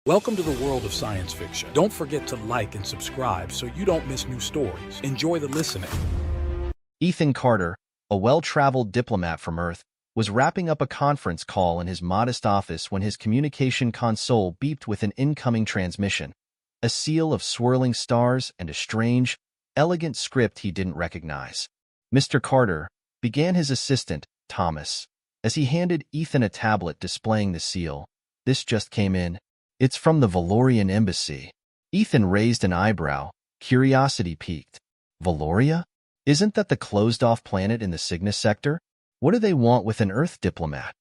Welcome to the world of science fiction. Don't forget to like and subscribe so you don't miss new stories. Enjoy the listening. Ethan Carter, a well-traveled diplomat from Earth, was wrapping up a conference call in his modest office when his communication console beeped with an incoming transmission, a seal of swirling stars and a strange, elegant script he didn't recognize. "Mr. Carter," began his assistant, Thomas, as he handed Ethan a tablet displaying the seal. "This just came in. It's from the Valorian embassy." Ethan raised an eyebrow, curiosity piqued. "Valoria? Isn't that the closed-off planet in the Cygnus sector? What do they want with an Earth diplomat?"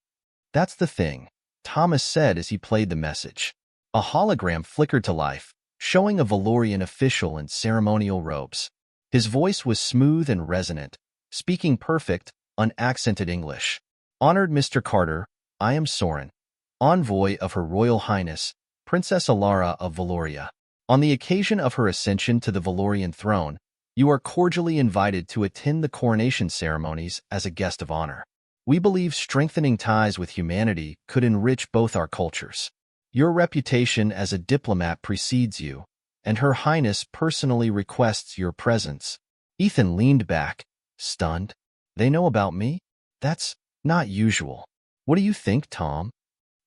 "That's the thing," Thomas said as he played the message. A hologram flickered to life, showing a Valorian official in ceremonial robes. His voice was smooth and resonant, speaking perfect, unaccented English. "Honored Mr. Carter, I am Soren, envoy of Her Royal Highness, Princess Alara of Valoria. On the occasion of her ascension to the Valorian throne, you are cordially invited to attend the coronation ceremonies as a guest of honor. We believe strengthening ties with humanity could enrich both our cultures. Your reputation as a diplomat precedes you, and Her Highness personally requests your presence." Ethan leaned back, stunned. "They know about me? That's not usual. What do you think, Tom?"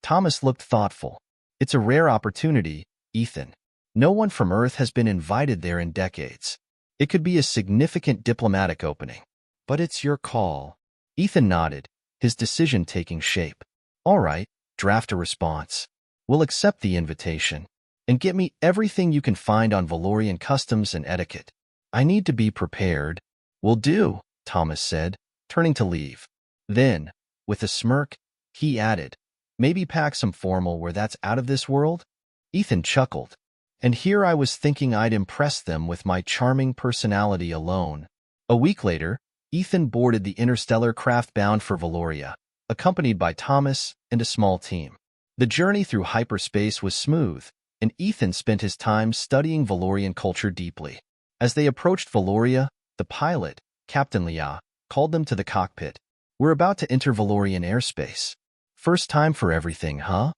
Thomas looked thoughtful. "It's a rare opportunity, Ethan. No one from Earth has been invited there in decades. It could be a significant diplomatic opening. But it's your call." Ethan nodded, his decision taking shape. "All right, draft a response. We'll accept the invitation. And get me everything you can find on Valorian customs and etiquette. I need to be prepared." "Will do," Thomas said, turning to leave. Then, with a smirk, he added, "Maybe pack some formal where that's out of this world?" Ethan chuckled. "And here I was thinking I'd impress them with my charming personality alone." A week later, Ethan boarded the interstellar craft bound for Valoria, accompanied by Thomas and a small team. The journey through hyperspace was smooth, and Ethan spent his time studying Valorian culture deeply. As they approached Valoria, the pilot, Captain Leah, called them to the cockpit. "We're about to enter Valorian airspace. First time for everything, huh?"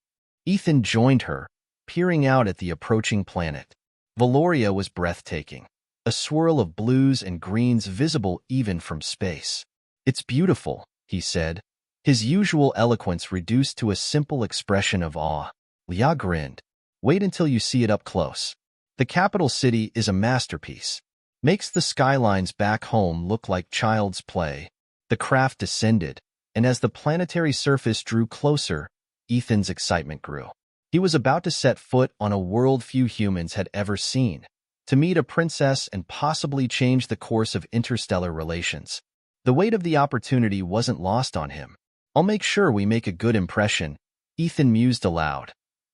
Ethan joined her, peering out at the approaching planet. Valoria was breathtaking, a swirl of blues and greens visible even from space. "It's beautiful," he said, his usual eloquence reduced to a simple expression of awe. Leah grinned. "Wait until you see it up close. The capital city is a masterpiece. Makes the skylines back home look like child's play." The craft descended, and as the planetary surface drew closer, Ethan's excitement grew. He was about to set foot on a world few humans had ever seen, to meet a princess and possibly change the course of interstellar relations. The weight of the opportunity wasn't lost on him. "I'll make sure we make a good impression," Ethan mused aloud,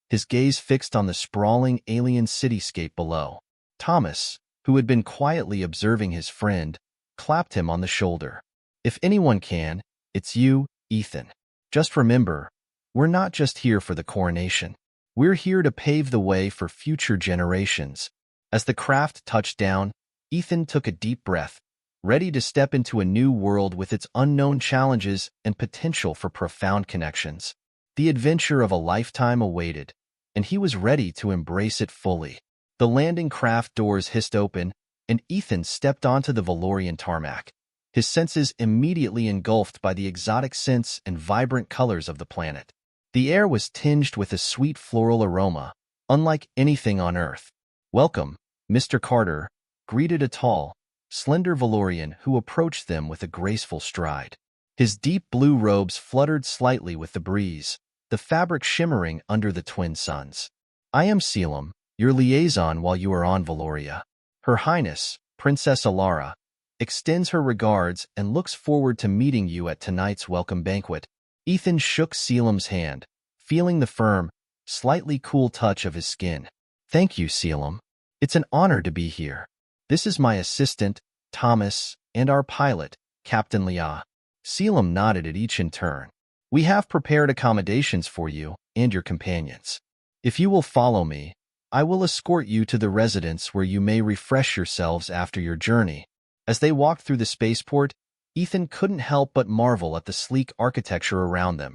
his gaze fixed on the sprawling alien cityscape below. Thomas, who had been quietly observing his friend, clapped him on the shoulder. "If anyone can, it's you, Ethan. Just remember, we're not just here for the coronation. We're here to pave the way for future generations." As the craft touched down, Ethan took a deep breath, ready to step into a new world with its unknown challenges and potential for profound connections. The adventure of a lifetime awaited, and he was ready to embrace it fully. The landing craft doors hissed open, and Ethan stepped onto the Valorian tarmac, his senses immediately engulfed by the exotic scents and vibrant colors of the planet. The air was tinged with a sweet floral aroma, unlike anything on Earth. "Welcome, Mr. Carter," greeted a tall, slender Valorian who approached them with a graceful stride. His deep blue robes fluttered slightly with the breeze, the fabric shimmering under the twin suns. "I am Selim, your liaison while you are on Valoria. Her Highness, Princess Alara, extends her regards and looks forward to meeting you at tonight's welcome banquet." Ethan shook Selim's hand, feeling the firm, slightly cool touch of his skin. "Thank you, Selim. It's an honor to be here. This is my assistant, Thomas, and our pilot, Captain Leah." Selim nodded at each in turn. "We have prepared accommodations for you and your companions. If you will follow me, I will escort you to the residence where you may refresh yourselves after your journey." As they walked through the spaceport, Ethan couldn't help but marvel at the sleek architecture around them,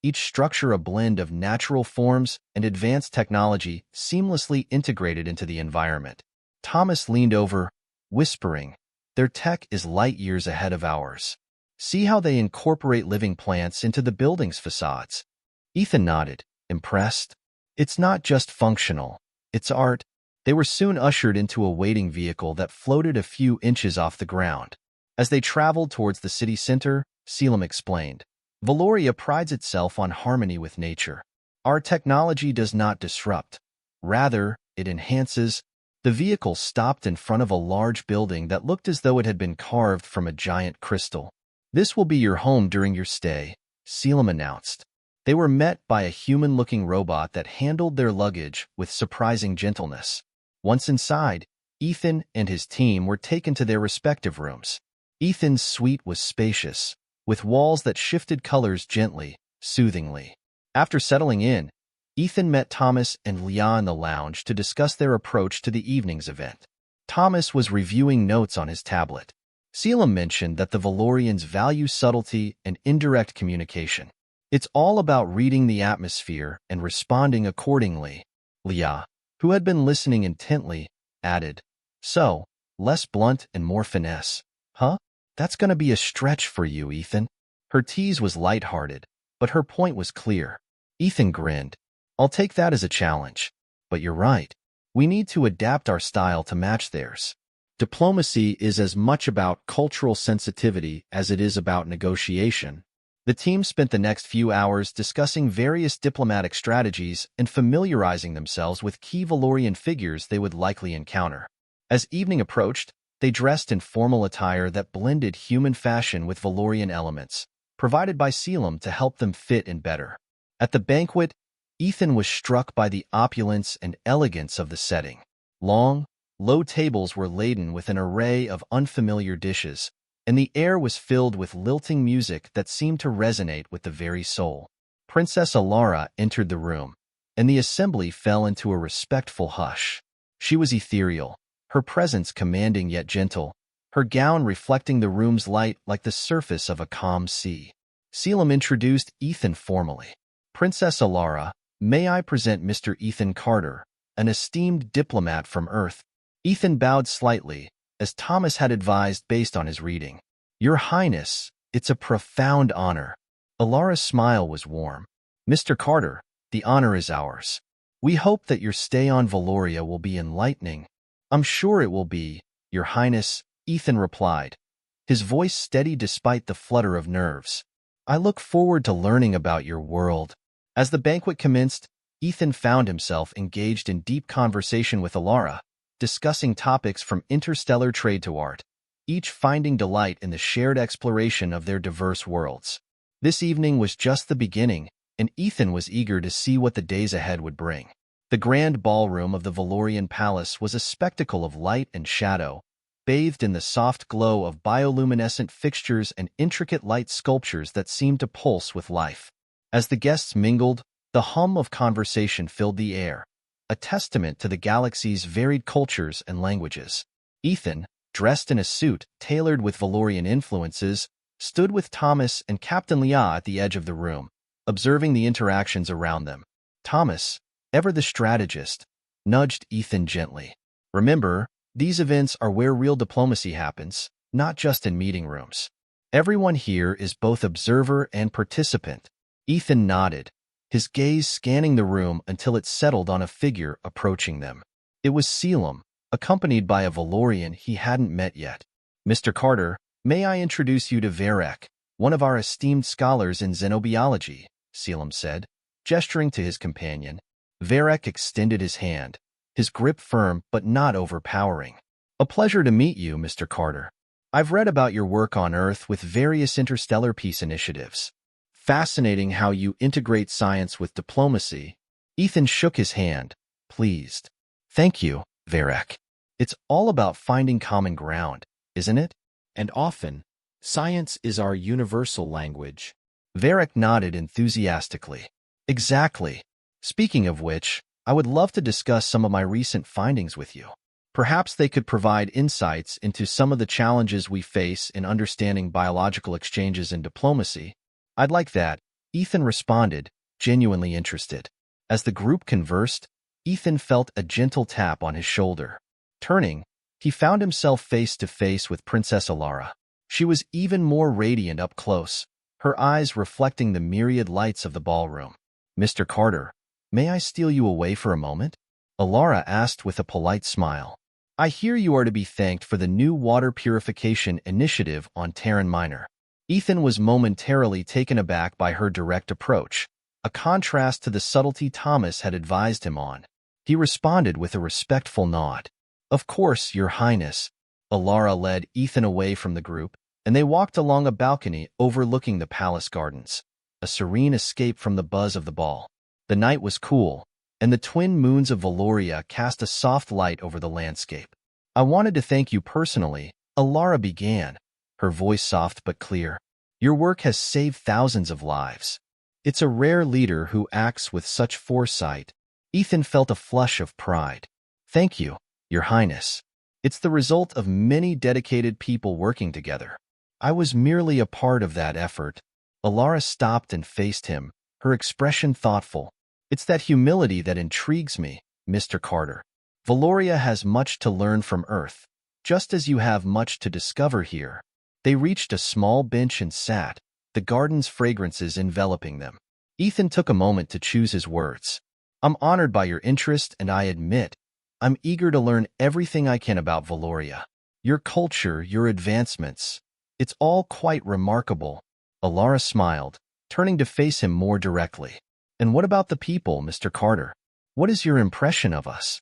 each structure a blend of natural forms and advanced technology seamlessly integrated into the environment. Thomas leaned over, whispering, "Their tech is light years ahead of ours. See how they incorporate living plants into the building's facades." Ethan nodded, impressed. "It's not just functional, it's art." They were soon ushered into a waiting vehicle that floated a few inches off the ground. As they traveled towards the city center, Selim explained, "Valoria prides itself on harmony with nature. Our technology does not disrupt. Rather, it enhances." The vehicle stopped in front of a large building that looked as though it had been carved from a giant crystal. "This will be your home during your stay," Selim announced. They were met by a human-looking robot that handled their luggage with surprising gentleness. Once inside, Ethan and his team were taken to their respective rooms. Ethan's suite was spacious, with walls that shifted colors gently, soothingly. After settling in, Ethan met Thomas and Leah in the lounge to discuss their approach to the evening's event. Thomas was reviewing notes on his tablet. Selim mentioned that the Valorians value subtlety and indirect communication. "It's all about reading the atmosphere and responding accordingly." Leah, who had been listening intently, added, "So, less blunt and more finesse, huh? That's gonna be a stretch for you, Ethan." Her tease was lighthearted, but her point was clear. Ethan grinned. "I'll take that as a challenge. But you're right. We need to adapt our style to match theirs." Diplomacy is as much about cultural sensitivity as it is about negotiation. The team spent the next few hours discussing various diplomatic strategies and familiarizing themselves with key Valorian figures they would likely encounter. As evening approached, they dressed in formal attire that blended human fashion with Valorian elements, provided by Selim to help them fit in better. At the banquet, Ethan was struck by the opulence and elegance of the setting. Long, low tables were laden with an array of unfamiliar dishes, and the air was filled with lilting music that seemed to resonate with the very soul. Princess Alara entered the room, and the assembly fell into a respectful hush. She was ethereal, her presence commanding yet gentle, her gown reflecting the room's light like the surface of a calm sea. Selim introduced Ethan formally. "Princess Alara, may I present Mr. Ethan Carter, an esteemed diplomat from Earth." Ethan bowed slightly, as Thomas had advised based on his reading. "Your Highness, it's a profound honor." Alara's smile was warm. "Mr. Carter, the honor is ours. We hope that your stay on Valoria will be enlightening." "I'm sure it will be, Your Highness," Ethan replied, his voice steady despite the flutter of nerves. "I look forward to learning about your world." As the banquet commenced, Ethan found himself engaged in deep conversation with Alara, discussing topics from interstellar trade to art, each finding delight in the shared exploration of their diverse worlds. This evening was just the beginning, and Ethan was eager to see what the days ahead would bring. The grand ballroom of the Valorian Palace was a spectacle of light and shadow, bathed in the soft glow of bioluminescent fixtures and intricate light sculptures that seemed to pulse with life. As the guests mingled, the hum of conversation filled the air, a testament to the galaxy's varied cultures and languages. Ethan, dressed in a suit tailored with Valorian influences, stood with Thomas and Captain Leah at the edge of the room, observing the interactions around them. Thomas, ever the strategist, nudged Ethan gently. "Remember, these events are where real diplomacy happens, not just in meeting rooms. Everyone here is both observer and participant." Ethan nodded, his gaze scanning the room until it settled on a figure approaching them. It was Selim, accompanied by a Valorian he hadn't met yet. "Mr. Carter, may I introduce you to Varek, one of our esteemed scholars in xenobiology," Selim said, gesturing to his companion. Varek extended his hand, his grip firm but not overpowering. "A pleasure to meet you, Mr. Carter. I've read about your work on Earth with various interstellar peace initiatives. Fascinating how you integrate science with diplomacy." Ethan shook his hand, pleased. "Thank you, Varek. It's all about finding common ground, isn't it? And often, science is our universal language." Varek nodded enthusiastically. "Exactly. Speaking of which, I would love to discuss some of my recent findings with you. Perhaps they could provide insights into some of the challenges we face in understanding biological exchanges in diplomacy." "I'd like that," Ethan responded, genuinely interested. As the group conversed, Ethan felt a gentle tap on his shoulder. Turning, he found himself face to face with Princess Alara. She was even more radiant up close, her eyes reflecting the myriad lights of the ballroom. "Mr. Carter, may I steal you away for a moment?" Alara asked with a polite smile. "I hear you are to be thanked for the new water purification initiative on Terran Minor." Ethan was momentarily taken aback by her direct approach, a contrast to the subtlety Thomas had advised him on. He responded with a respectful nod. "Of course, Your Highness." Alara led Ethan away from the group, and they walked along a balcony overlooking the palace gardens, a serene escape from the buzz of the ball. The night was cool, and the twin moons of Valoria cast a soft light over the landscape. "I wanted to thank you personally," Alara began, her voice soft but clear. "Your work has saved thousands of lives. It's a rare leader who acts with such foresight." Ethan felt a flush of pride. "Thank you, Your Highness. It's the result of many dedicated people working together. I was merely a part of that effort." Alara stopped and faced him, her expression thoughtful. "It's that humility that intrigues me, Mr. Carter. Valoria has much to learn from Earth, just as you have much to discover here." They reached a small bench and sat, the garden's fragrances enveloping them. Ethan took a moment to choose his words. "I'm honored by your interest, and I admit, I'm eager to learn everything I can about Valoria. Your culture, your advancements, it's all quite remarkable." Alara smiled, turning to face him more directly. "And what about the people, Mr. Carter? What is your impression of us?"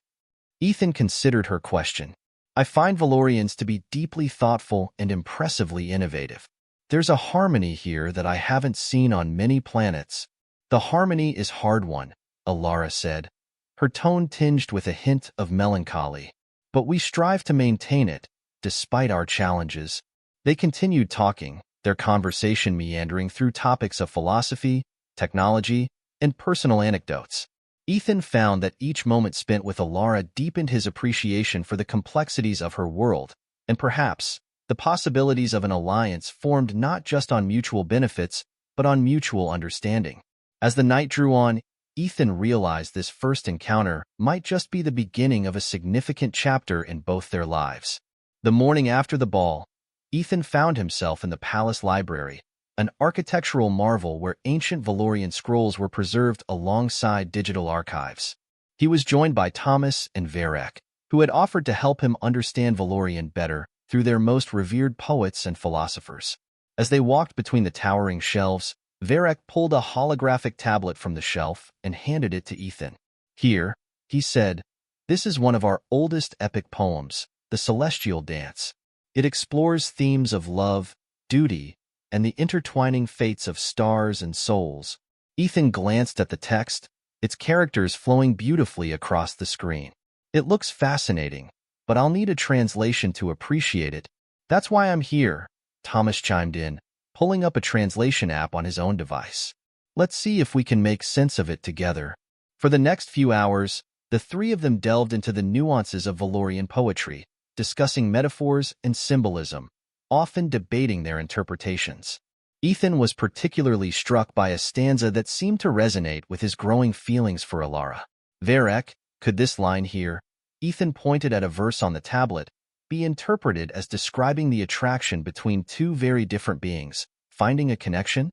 Ethan considered her question. "I find Valorians to be deeply thoughtful and impressively innovative. There's a harmony here that I haven't seen on many planets." "The harmony is hard-won," Alara said, her tone tinged with a hint of melancholy. "But we strive to maintain it, despite our challenges." They continued talking, their conversation meandering through topics of philosophy, technology, and personal anecdotes. Ethan found that each moment spent with Alara deepened his appreciation for the complexities of her world, and perhaps the possibilities of an alliance formed not just on mutual benefits, but on mutual understanding. As the night drew on, Ethan realized this first encounter might just be the beginning of a significant chapter in both their lives. The morning after the ball, Ethan found himself in the palace library, an architectural marvel where ancient Valorian scrolls were preserved alongside digital archives. He was joined by Thomas and Varek, who had offered to help him understand Valorian better through their most revered poets and philosophers. As they walked between the towering shelves, Varek pulled a holographic tablet from the shelf and handed it to Ethan. "Here," he said, "this is one of our oldest epic poems, the Celestial Dance. It explores themes of love, duty, and the intertwining fates of stars and souls." Ethan glanced at the text, its characters flowing beautifully across the screen. "It looks fascinating, but I'll need a translation to appreciate it." "That's why I'm here," Thomas chimed in, pulling up a translation app on his own device. "Let's see if we can make sense of it together." For the next few hours, the three of them delved into the nuances of Valorian poetry, discussing metaphors and symbolism, often debating their interpretations. Ethan was particularly struck by a stanza that seemed to resonate with his growing feelings for Alara. "Varek, could this line here," Ethan pointed at a verse on the tablet, "be interpreted as describing the attraction between two very different beings, finding a connection?"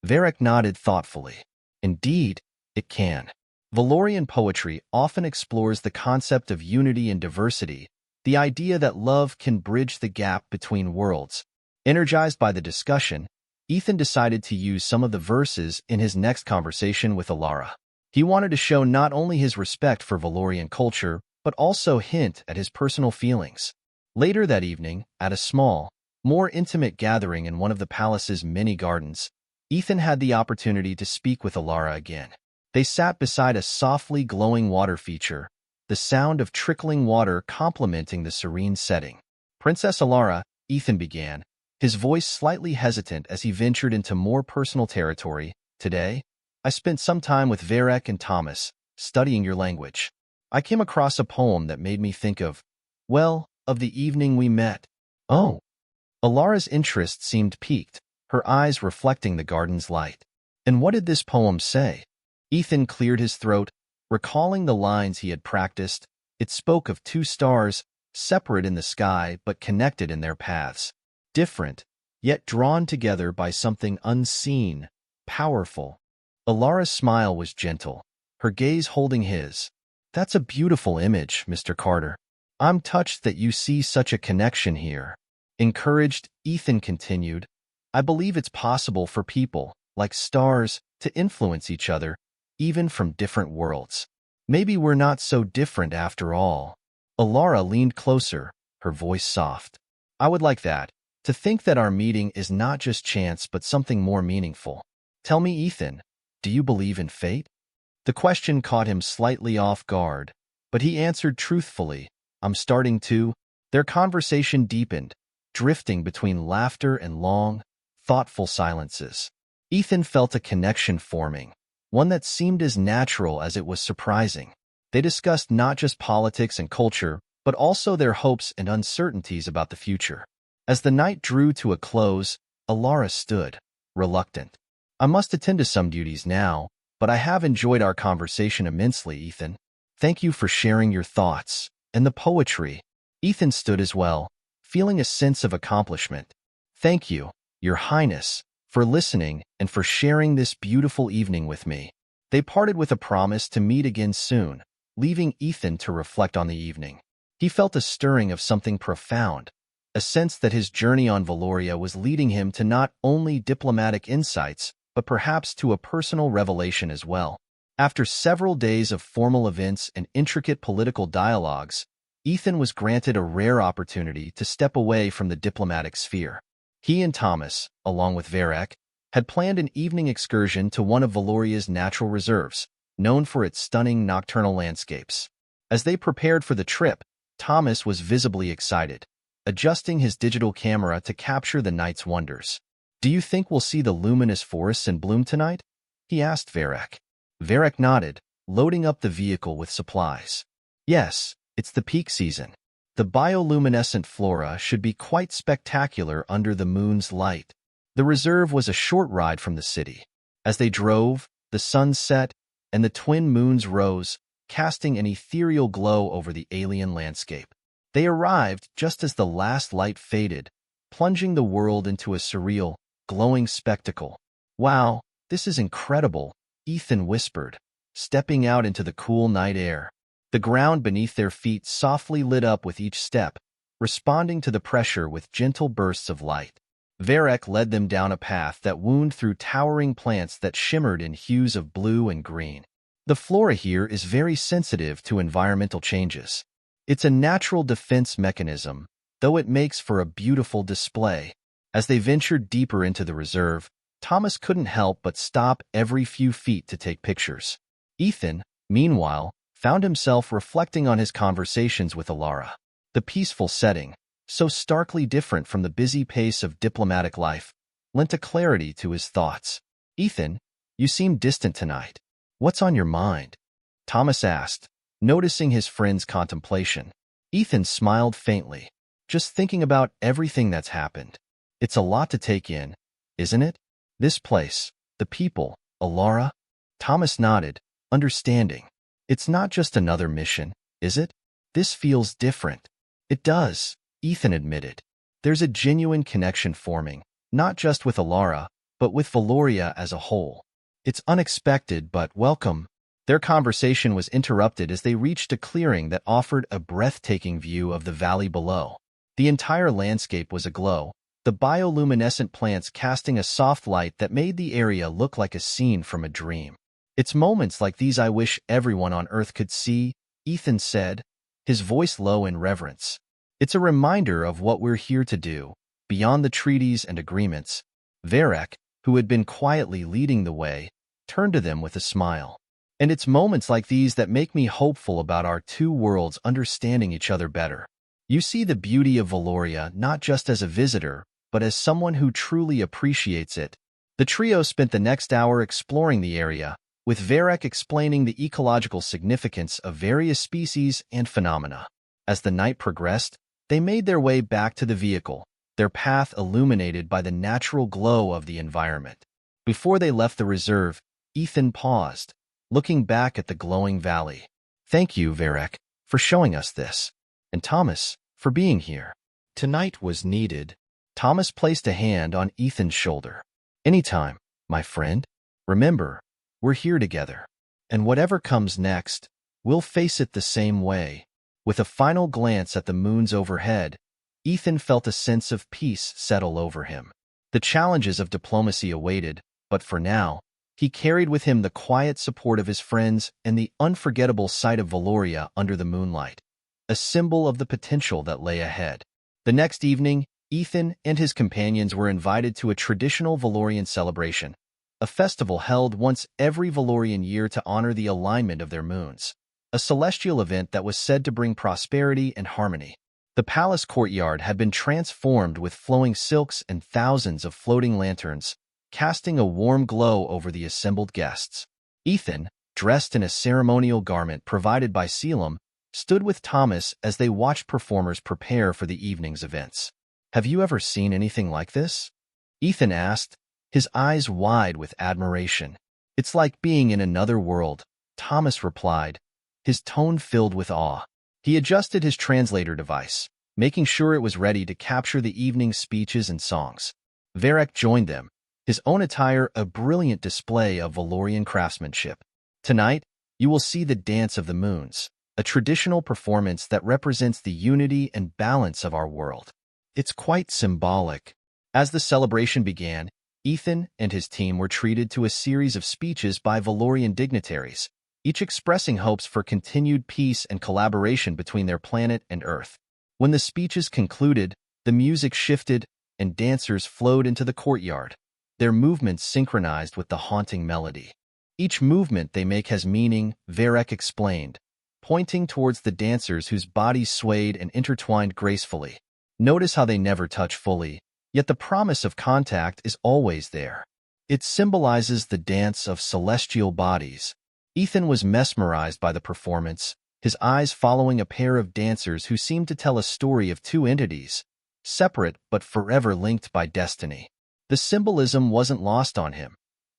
Varek nodded thoughtfully. "Indeed, it can. Valorian poetry often explores the concept of unity and diversity, the idea that love can bridge the gap between worlds." Energized by the discussion, Ethan decided to use some of the verses in his next conversation with Alara. He wanted to show not only his respect for Valorian culture, but also hint at his personal feelings. Later that evening, at a small, more intimate gathering in one of the palace's many gardens, Ethan had the opportunity to speak with Alara again. They sat beside a softly glowing water feature, the sound of trickling water complementing the serene setting. "Princess Alara," Ethan began, his voice slightly hesitant as he ventured into more personal territory, "today, I spent some time with Varek and Thomas, studying your language. I came across a poem that made me think of the evening we met." "Oh." Alara's interest seemed piqued, her eyes reflecting the garden's light. And what did this poem say? Ethan cleared his throat, recalling the lines he had practiced. It spoke of two stars, separate in the sky but connected in their paths. Different, yet drawn together by something unseen, powerful. Alara's smile was gentle, her gaze holding his. That's a beautiful image, Mr. Carter. I'm touched that you see such a connection here. Encouraged, Ethan continued, I believe it's possible for people, like stars, to influence each other, even from different worlds. Maybe we're not so different after all. Alara leaned closer, her voice soft. I would like that, to think that our meeting is not just chance but something more meaningful. Tell me, Ethan, do you believe in fate? The question caught him slightly off guard, but he answered truthfully, I'm starting to. Their conversation deepened, drifting between laughter and long, thoughtful silences. Ethan felt a connection forming, one that seemed as natural as it was surprising. They discussed not just politics and culture, but also their hopes and uncertainties about the future. As the night drew to a close, Alara stood, reluctant. I must attend to some duties now, but I have enjoyed our conversation immensely, Ethan. Thank you for sharing your thoughts and the poetry. Ethan stood as well, feeling a sense of accomplishment. Thank you, Your Highness, for listening and for sharing this beautiful evening with me. They parted with a promise to meet again soon, leaving Ethan to reflect on the evening. He felt a stirring of something profound, a sense that his journey on Valoria was leading him to not only diplomatic insights, but perhaps to a personal revelation as well. After several days of formal events and intricate political dialogues, Ethan was granted a rare opportunity to step away from the diplomatic sphere. He and Thomas, along with Varek, had planned an evening excursion to one of Valoria's natural reserves, known for its stunning nocturnal landscapes. As they prepared for the trip, Thomas was visibly excited, adjusting his digital camera to capture the night's wonders. Do you think we'll see the luminous forests in bloom tonight? He asked Varek. Varek nodded, loading up the vehicle with supplies. Yes, it's the peak season. The bioluminescent flora should be quite spectacular under the moon's light. The reserve was a short ride from the city. As they drove, the sun set, and the twin moons rose, casting an ethereal glow over the alien landscape. They arrived just as the last light faded, plunging the world into a surreal, glowing spectacle. Wow, this is incredible, Ethan whispered, stepping out into the cool night air. The ground beneath their feet softly lit up with each step, responding to the pressure with gentle bursts of light. Varek led them down a path that wound through towering plants that shimmered in hues of blue and green. The flora here is very sensitive to environmental changes. It's a natural defense mechanism, though it makes for a beautiful display. As they ventured deeper into the reserve, Thomas couldn't help but stop every few feet to take pictures. Ethan, meanwhile, found himself reflecting on his conversations with Alara. The peaceful setting, so starkly different from the busy pace of diplomatic life, lent a clarity to his thoughts. Ethan, you seem distant tonight. What's on your mind? Thomas asked, noticing his friend's contemplation. Ethan smiled faintly, just thinking about everything that's happened. It's a lot to take in, isn't it? This place, the people, Alara? Thomas nodded, understanding. It's not just another mission, is it? This feels different. It does, Ethan admitted. There's a genuine connection forming, not just with Alara, but with Valoria as a whole. It's unexpected but welcome. Their conversation was interrupted as they reached a clearing that offered a breathtaking view of the valley below. The entire landscape was aglow, the bioluminescent plants casting a soft light that made the area look like a scene from a dream. It's moments like these I wish everyone on Earth could see, Ethan said, his voice low in reverence. It's a reminder of what we're here to do, beyond the treaties and agreements. Varek, who had been quietly leading the way, turned to them with a smile. And it's moments like these that make me hopeful about our two worlds understanding each other better. You see the beauty of Valoria not just as a visitor, but as someone who truly appreciates it. The trio spent the next hour exploring the area, with Varek explaining the ecological significance of various species and phenomena. As the night progressed, they made their way back to the vehicle, their path illuminated by the natural glow of the environment. Before they left the reserve, Ethan paused, looking back at the glowing valley. Thank you, Varek, for showing us this. And Thomas, for being here. Tonight was needed. Thomas placed a hand on Ethan's shoulder. Anytime, my friend. Remember, we're here together. And whatever comes next, we'll face it the same way. With a final glance at the moons overhead, Ethan felt a sense of peace settle over him. The challenges of diplomacy awaited, but for now, he carried with him the quiet support of his friends and the unforgettable sight of Valoria under the moonlight, a symbol of the potential that lay ahead. The next evening, Ethan and his companions were invited to a traditional Valorian celebration, a festival held once every Valorian year to honor the alignment of their moons, a celestial event that was said to bring prosperity and harmony. The palace courtyard had been transformed with flowing silks and thousands of floating lanterns, casting a warm glow over the assembled guests. Ethan, dressed in a ceremonial garment provided by Selim, stood with Thomas as they watched performers prepare for the evening's events. Have you ever seen anything like this? Ethan asked, his eyes wide with admiration. It's like being in another world, Thomas replied, his tone filled with awe. He adjusted his translator device, making sure it was ready to capture the evening's speeches and songs. Varek joined them, his own attire a brilliant display of Valorian craftsmanship. Tonight, you will see the Dance of the Moons, a traditional performance that represents the unity and balance of our world. It's quite symbolic. As the celebration began, Ethan and his team were treated to a series of speeches by Valorian dignitaries, each expressing hopes for continued peace and collaboration between their planet and Earth. When the speeches concluded, the music shifted and dancers flowed into the courtyard, their movements synchronized with the haunting melody. Each movement they make has meaning, Varek explained, pointing towards the dancers whose bodies swayed and intertwined gracefully. Notice how they never touch fully, yet the promise of contact is always there. It symbolizes the dance of celestial bodies. Ethan was mesmerized by the performance, his eyes following a pair of dancers who seemed to tell a story of two entities, separate but forever linked by destiny. The symbolism wasn't lost on him.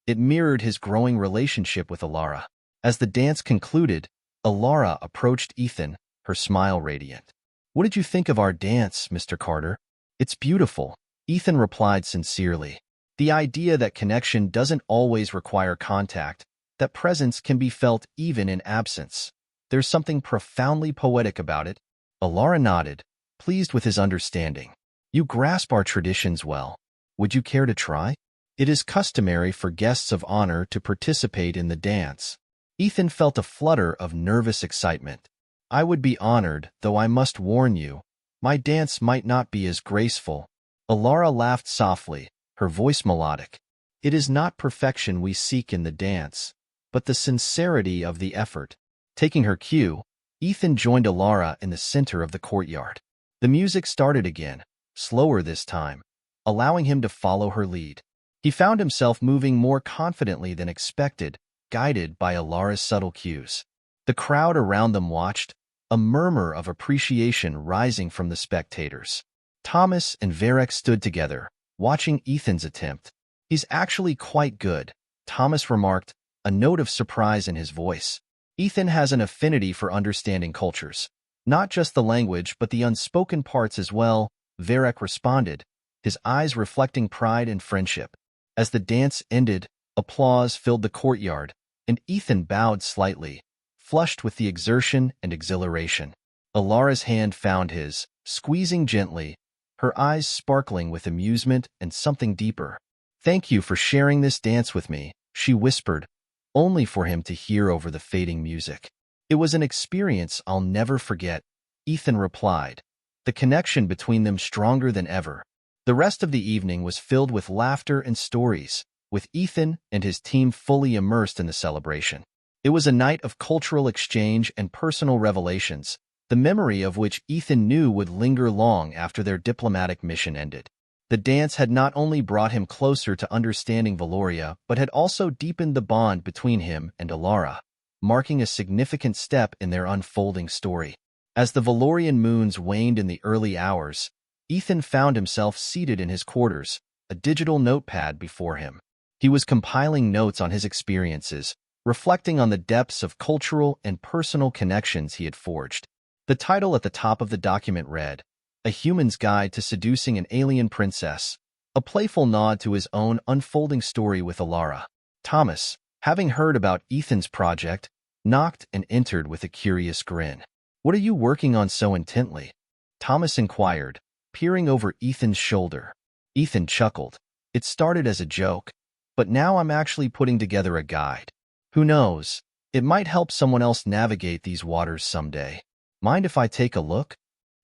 It mirrored his growing relationship with Alara. As the dance concluded, Alara approached Ethan, her smile radiant. What did you think of our dance, Mr. Carter? It's beautiful, Ethan replied sincerely. The idea that connection doesn't always require contact, that presence can be felt even in absence. There's something profoundly poetic about it. Alara nodded, pleased with his understanding. You grasp our traditions well. Would you care to try? It is customary for guests of honor to participate in the dance. Ethan felt a flutter of nervous excitement. I would be honored, though I must warn you, my dance might not be as graceful. Alara laughed softly, her voice melodic. It is not perfection we seek in the dance, but the sincerity of the effort. Taking her cue, Ethan joined Alara in the center of the courtyard. The music started again, slower this time, allowing him to follow her lead. He found himself moving more confidently than expected, guided by Alara's subtle cues. The crowd around them watched, a murmur of appreciation rising from the spectators. Thomas and Varek stood together, watching Ethan's attempt. He's actually quite good, Thomas remarked, a note of surprise in his voice. Ethan has an affinity for understanding cultures. Not just the language but the unspoken parts as well, Varek responded, his eyes reflecting pride and friendship. As the dance ended, applause filled the courtyard, and Ethan bowed slightly, flushed with the exertion and exhilaration. Alara's hand found his, squeezing gently, her eyes sparkling with amusement and something deeper. Thank you for sharing this dance with me, she whispered, only for him to hear over the fading music. It was an experience I'll never forget, Ethan replied, the connection between them stronger than ever. The rest of the evening was filled with laughter and stories, with Ethan and his team fully immersed in the celebration. It was a night of cultural exchange and personal revelations, the memory of which Ethan knew would linger long after their diplomatic mission ended. The dance had not only brought him closer to understanding Valoria, but had also deepened the bond between him and Alara, marking a significant step in their unfolding story. As the Valorian moons waned in the early hours, Ethan found himself seated in his quarters, a digital notepad before him. He was compiling notes on his experiences, reflecting on the depths of cultural and personal connections he had forged. The title at the top of the document read, A Human's Guide to Seducing an Alien Princess, a playful nod to his own unfolding story with Alara. Thomas, having heard about Ethan's project, knocked and entered with a curious grin. "What are you working on so intently?" Thomas inquired, peering over Ethan's shoulder. Ethan chuckled. "It started as a joke, but now I'm actually putting together a guide. Who knows, it might help someone else navigate these waters someday. Mind if I take a look?"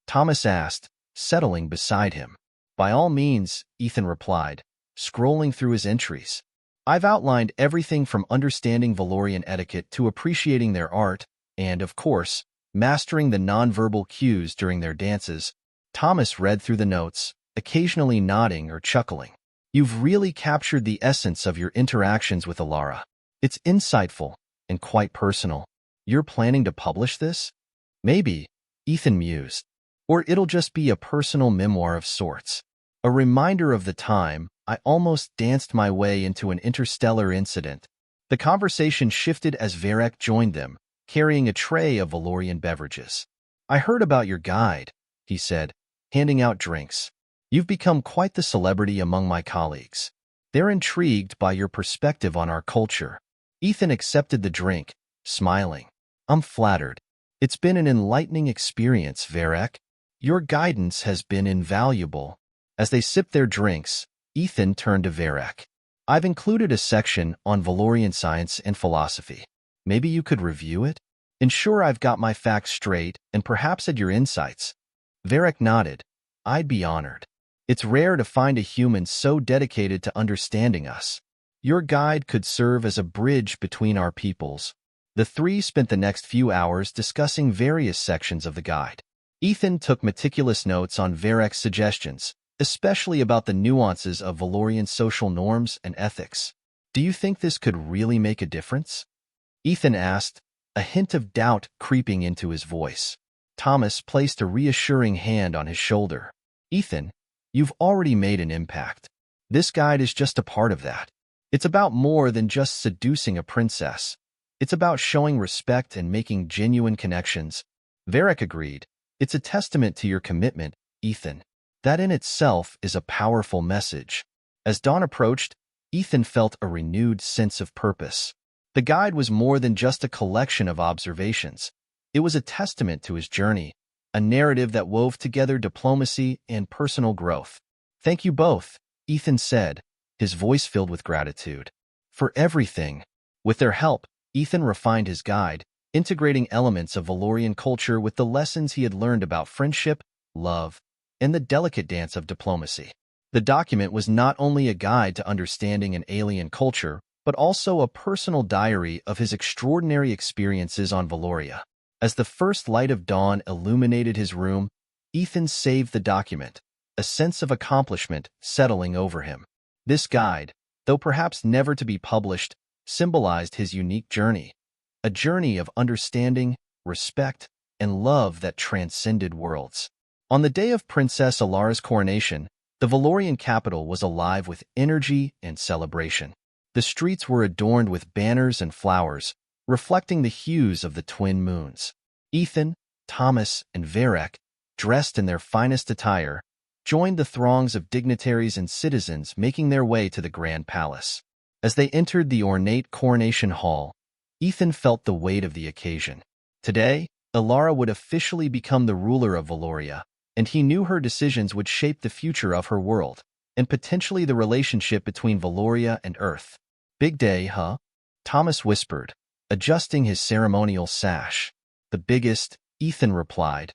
Thomas asked, settling beside him. "By all means," Ethan replied, scrolling through his entries. "I've outlined everything from understanding Valorian etiquette to appreciating their art and, of course, mastering the nonverbal cues during their dances." Thomas read through the notes, occasionally nodding or chuckling. "You've really captured the essence of your interactions with Alara. It's insightful and quite personal. You're planning to publish this?" "Maybe," Ethan mused. "Or it'll just be a personal memoir of sorts. A reminder of the time I almost danced my way into an interstellar incident." The conversation shifted as Varek joined them, carrying a tray of Valorian beverages. "I heard about your guide," he said, handing out drinks. "You've become quite the celebrity among my colleagues. They're intrigued by your perspective on our culture." Ethan accepted the drink, smiling. "I'm flattered. It's been an enlightening experience, Varek. Your guidance has been invaluable." As they sipped their drinks, Ethan turned to Varek. "I've included a section on Valorian science and philosophy. Maybe you could review it? Ensure I've got my facts straight and perhaps add your insights." Varek nodded. "I'd be honored. It's rare to find a human so dedicated to understanding us. Your guide could serve as a bridge between our peoples." The three spent the next few hours discussing various sections of the guide. Ethan took meticulous notes on Varek's suggestions, especially about the nuances of Valorian social norms and ethics. "Do you think this could really make a difference?" Ethan asked, a hint of doubt creeping into his voice. Thomas placed a reassuring hand on his shoulder. "Ethan, you've already made an impact. This guide is just a part of that. It's about more than just seducing a princess. It's about showing respect and making genuine connections." Varek agreed. "It's a testament to your commitment, Ethan. That in itself is a powerful message." As dawn approached, Ethan felt a renewed sense of purpose. The guide was more than just a collection of observations. It was a testament to his journey, a narrative that wove together diplomacy and personal growth. "Thank you both," Ethan said, his voice filled with gratitude. "For everything." With their help, Ethan refined his guide, integrating elements of Valorian culture with the lessons he had learned about friendship, love, and the delicate dance of diplomacy. The document was not only a guide to understanding an alien culture, but also a personal diary of his extraordinary experiences on Valoria. As the first light of dawn illuminated his room, Ethan saved the document, a sense of accomplishment settling over him. This guide, though perhaps never to be published, symbolized his unique journey, a journey of understanding, respect, and love that transcended worlds. On the day of Princess Alara's coronation, the Valorian capital was alive with energy and celebration. The streets were adorned with banners and flowers, reflecting the hues of the twin moons. Ethan, Thomas, and Varek, dressed in their finest attire, joined the throngs of dignitaries and citizens making their way to the Grand Palace. As they entered the ornate coronation hall, Ethan felt the weight of the occasion. Today, Alara would officially become the ruler of Valoria, and he knew her decisions would shape the future of her world, and potentially the relationship between Valoria and Earth. "Big day, huh?" Thomas whispered, adjusting his ceremonial sash. "The biggest," Ethan replied,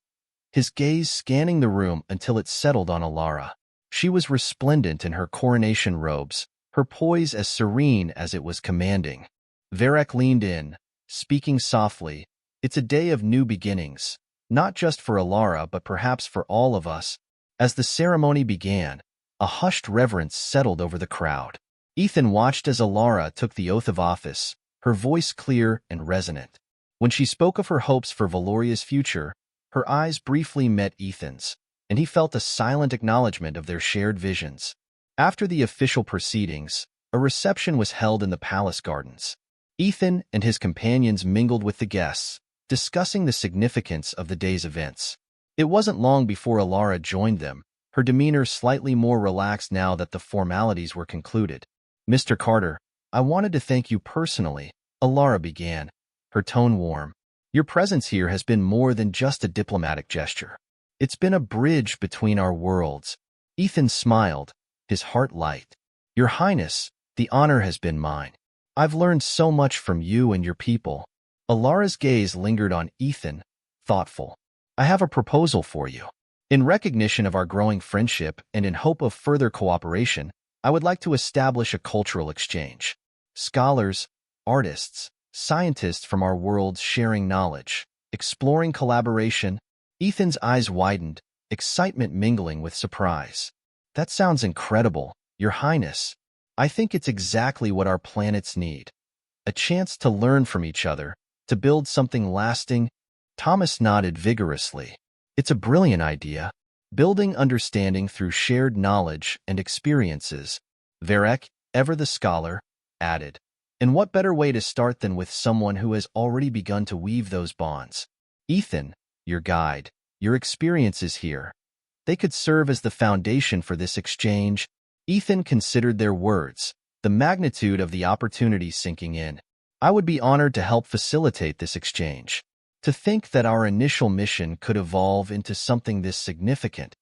his gaze scanning the room until it settled on Alara. She was resplendent in her coronation robes, her poise as serene as it was commanding. Varek leaned in, speaking softly. "It's a day of new beginnings, not just for Alara but perhaps for all of us." As the ceremony began, a hushed reverence settled over the crowd. Ethan watched as Alara took the oath of office, her voice clear and resonant. When she spoke of her hopes for Valoria's future, her eyes briefly met Ethan's, and he felt a silent acknowledgement of their shared visions. After the official proceedings, A reception was held in the palace gardens. Ethan and his companions mingled with the guests, discussing the significance of the day's events. It wasn't long before Alara joined them, her demeanor slightly more relaxed now that the formalities were concluded. "Mr. Carter, I wanted to thank you personally," Alara began, her tone warm. "Your presence here has been more than just a diplomatic gesture. It's been a bridge between our worlds." Ethan smiled, his heart light. "Your Highness, the honor has been mine. I've learned so much from you and your people." Alara's gaze lingered on Ethan, thoughtful. "I have a proposal for you. In recognition of our growing friendship and in hope of further cooperation, I would like to establish a cultural exchange. Scholars, artists, scientists from our worlds sharing knowledge, exploring collaboration." Ethan's eyes widened, excitement mingling with surprise. "That sounds incredible, Your Highness. I think it's exactly what our planets need. A chance to learn from each other, to build something lasting." Thomas nodded vigorously. "It's a brilliant idea. Building understanding through shared knowledge and experiences." Varek, ever the scholar, added. "And what better way to start than with someone who has already begun to weave those bonds? Ethan, your guide, your experiences here. They could serve as the foundation for this exchange." Ethan considered their words, the magnitude of the opportunity sinking in. "I would be honored to help facilitate this exchange. To think that our initial mission could evolve into something this significant."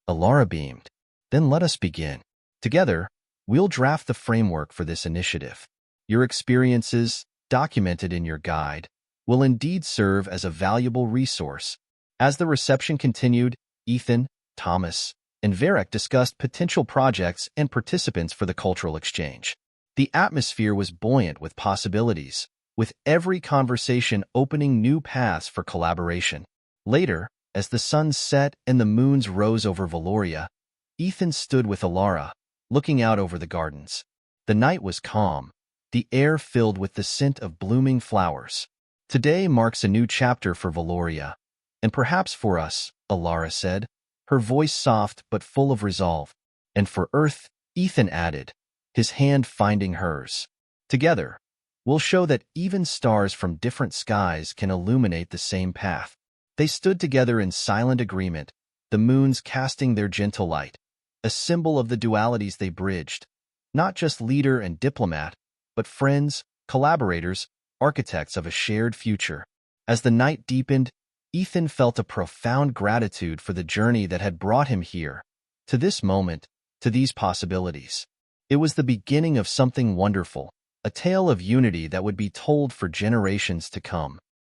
Alara beamed. "Then let us begin. Together, we'll draft the framework for this initiative. Your experiences, documented in your guide, will indeed serve as a valuable resource." As the reception continued, Ethan, Thomas, and Varek discussed potential projects and participants for the cultural exchange. The atmosphere was buoyant with possibilities, with every conversation opening new paths for collaboration. Later, as the sun set and the moons rose over Valoria, Ethan stood with Alara, looking out over the gardens. The night was calm, the air filled with the scent of blooming flowers. "Today marks a new chapter for Valoria, and perhaps for us," Alara said, her voice soft but full of resolve. "And for Earth," Ethan added, his hand finding hers. "Together, we'll show that even stars from different skies can illuminate the same path." They stood together in silent agreement, the moons casting their gentle light, a symbol of the dualities they bridged, not just leader and diplomat, but friends, collaborators, architects of a shared future. As the night deepened, Ethan felt a profound gratitude for the journey that had brought him here, to this moment, to these possibilities. It was the beginning of something wonderful, a tale of unity that would be told for generations to come.